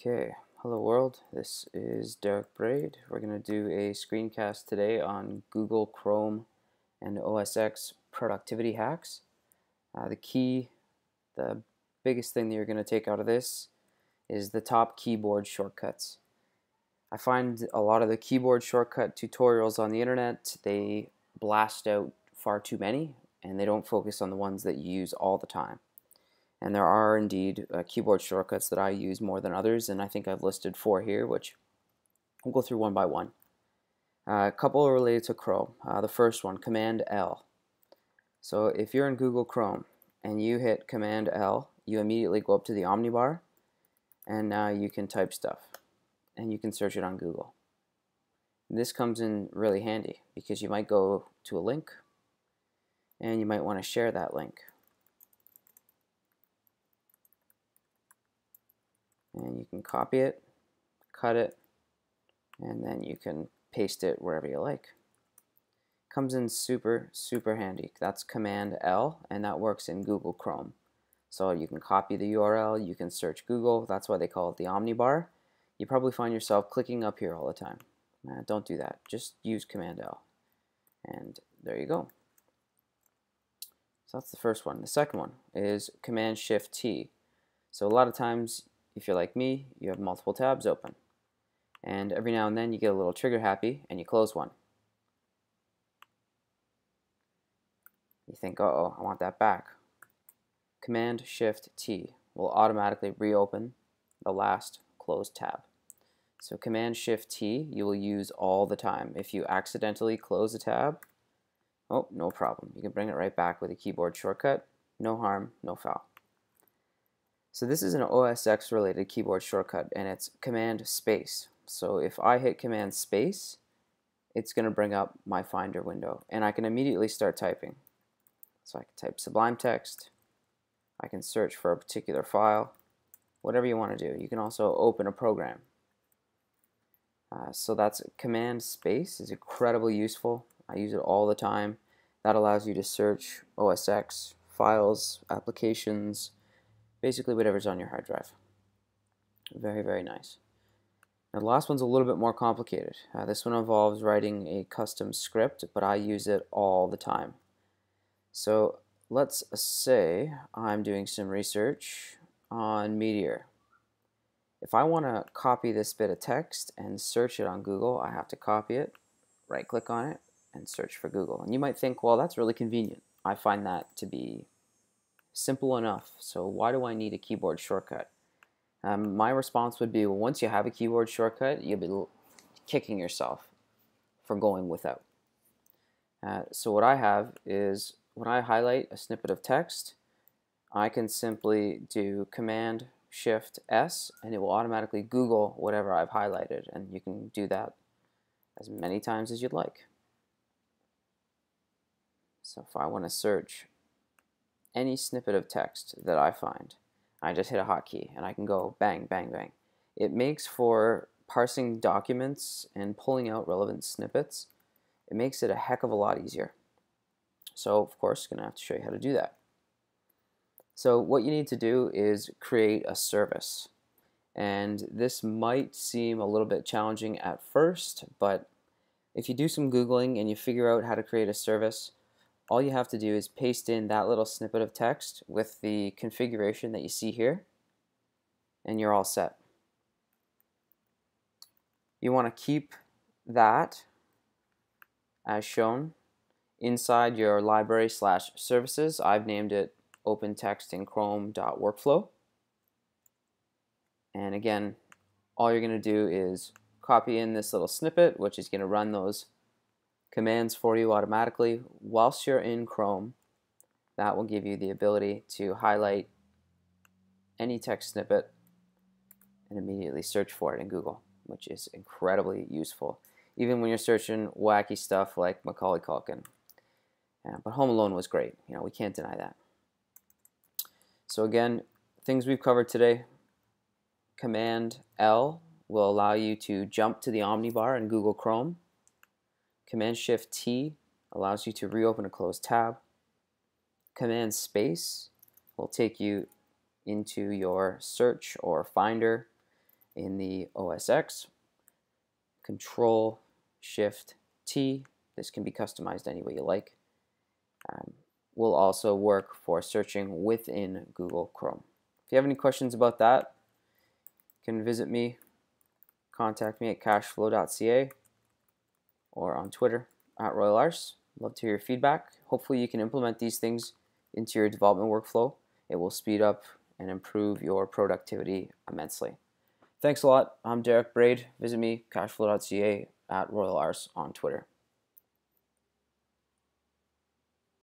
Okay, hello world, this is Derek Braid. We're going to do a screencast today on Google Chrome and OSX productivity hacks. The biggest thing that you're going to take out of this is the top keyboard shortcuts. I find a lot of the keyboard shortcut tutorials on the internet, they blast out far too many and they don't focus on the ones that you use all the time. And there are indeed keyboard shortcuts that I use more than others, and I think I've listed 4 here, which we'll go through one by one. A couple are related to Chrome. The first one, Command L. So if you're in Google Chrome and you hit Command L, you immediately go up to the omnibar, and now you can type stuff, and you can search it on Google. This comes in really handy because you might go to a link, and you might want to share that link. And you can copy it, cut it, and then you can paste it wherever you like. Comes in super handy. That's Command L, and that works in Google Chrome. So you can copy the URL, you can search Google. That's why they call it the omnibar. You probably find yourself clicking up here all the time. Don't do that. Just use Command L. And there you go. So that's the first one. The second one is Command Shift T. So a lot of times, if you're like me, you have multiple tabs open. And every now and then you get a little trigger happy and you close one. You think, uh-oh, I want that back. Command Shift T will automatically reopen the last closed tab. So Command Shift T you will use all the time. If you accidentally close a tab, oh, no problem. You can bring it right back with a keyboard shortcut. No harm, no foul. So this is an OSX related keyboard shortcut, and it's Command Space. So if I hit Command Space, it's going to bring up my Finder window, and I can immediately start typing. So I can type Sublime Text, I can search for a particular file, whatever you want to do. You can also open a program. So that's Command Space is incredibly useful. I use it all the time. That allows you to search OSX, files, applications, basically whatever's on your hard drive. Very nice. Now the last one's a little bit more complicated. This one involves writing a custom script, but I use it all the time. So let's say I'm doing some research on Meteor. If I want to copy this bit of text and search it on Google, I have to copy it, right click on it, and search for Google. And you might think, well, that's really convenient. I find that to be simple enough, so why do I need a keyboard shortcut? My response would be, well, once you have a keyboard shortcut, you'll be kicking yourself for going without. So what I have is, when I highlight a snippet of text, I can simply do Command Shift S, and it will automatically Google whatever I've highlighted, and you can do that as many times as you'd like. So if I want to search any snippet of text that I find, I just hit a hotkey and I can go bang, bang, bang. It makes for parsing documents and pulling out relevant snippets. It makes it a heck of a lot easier. So of course, I'm going to have to show you how to do that. So what you need to do is create a service. And this might seem a little bit challenging at first, but if you do some Googling and you figure out how to create a service, all you have to do is paste in that little snippet of text with the configuration that you see here, and you're all set. You want to keep that as shown inside your library/services. I've named it Open Text in Chrome.workflow. And again, all you're going to do is copy in this little snippet, which is going to run those commands for you automatically whilst you're in Chrome. That will give you the ability to highlight any text snippet and immediately search for it in Google, which is incredibly useful, even when you're searching wacky stuff like Macaulay Culkin. But Home Alone was great. You know, we can't deny that. So again, things we've covered today. Command L will allow you to jump to the omnibar in Google Chrome. Command Shift T allows you to reopen a closed tab. Command Space will take you into your search or Finder in the OSX. Control Shift T. This can be customized any way you like. Will also work for searching within Google Chrome. If you have any questions about that, you can visit me, contact me at cashflow.ca or on Twitter at RoyalArs. Love to hear your feedback. Hopefully you can implement these things into your development workflow. It will speed up and improve your productivity immensely. Thanks a lot. I'm Derek Braid. Visit me, cashflow.ca, at RoyalArs on Twitter.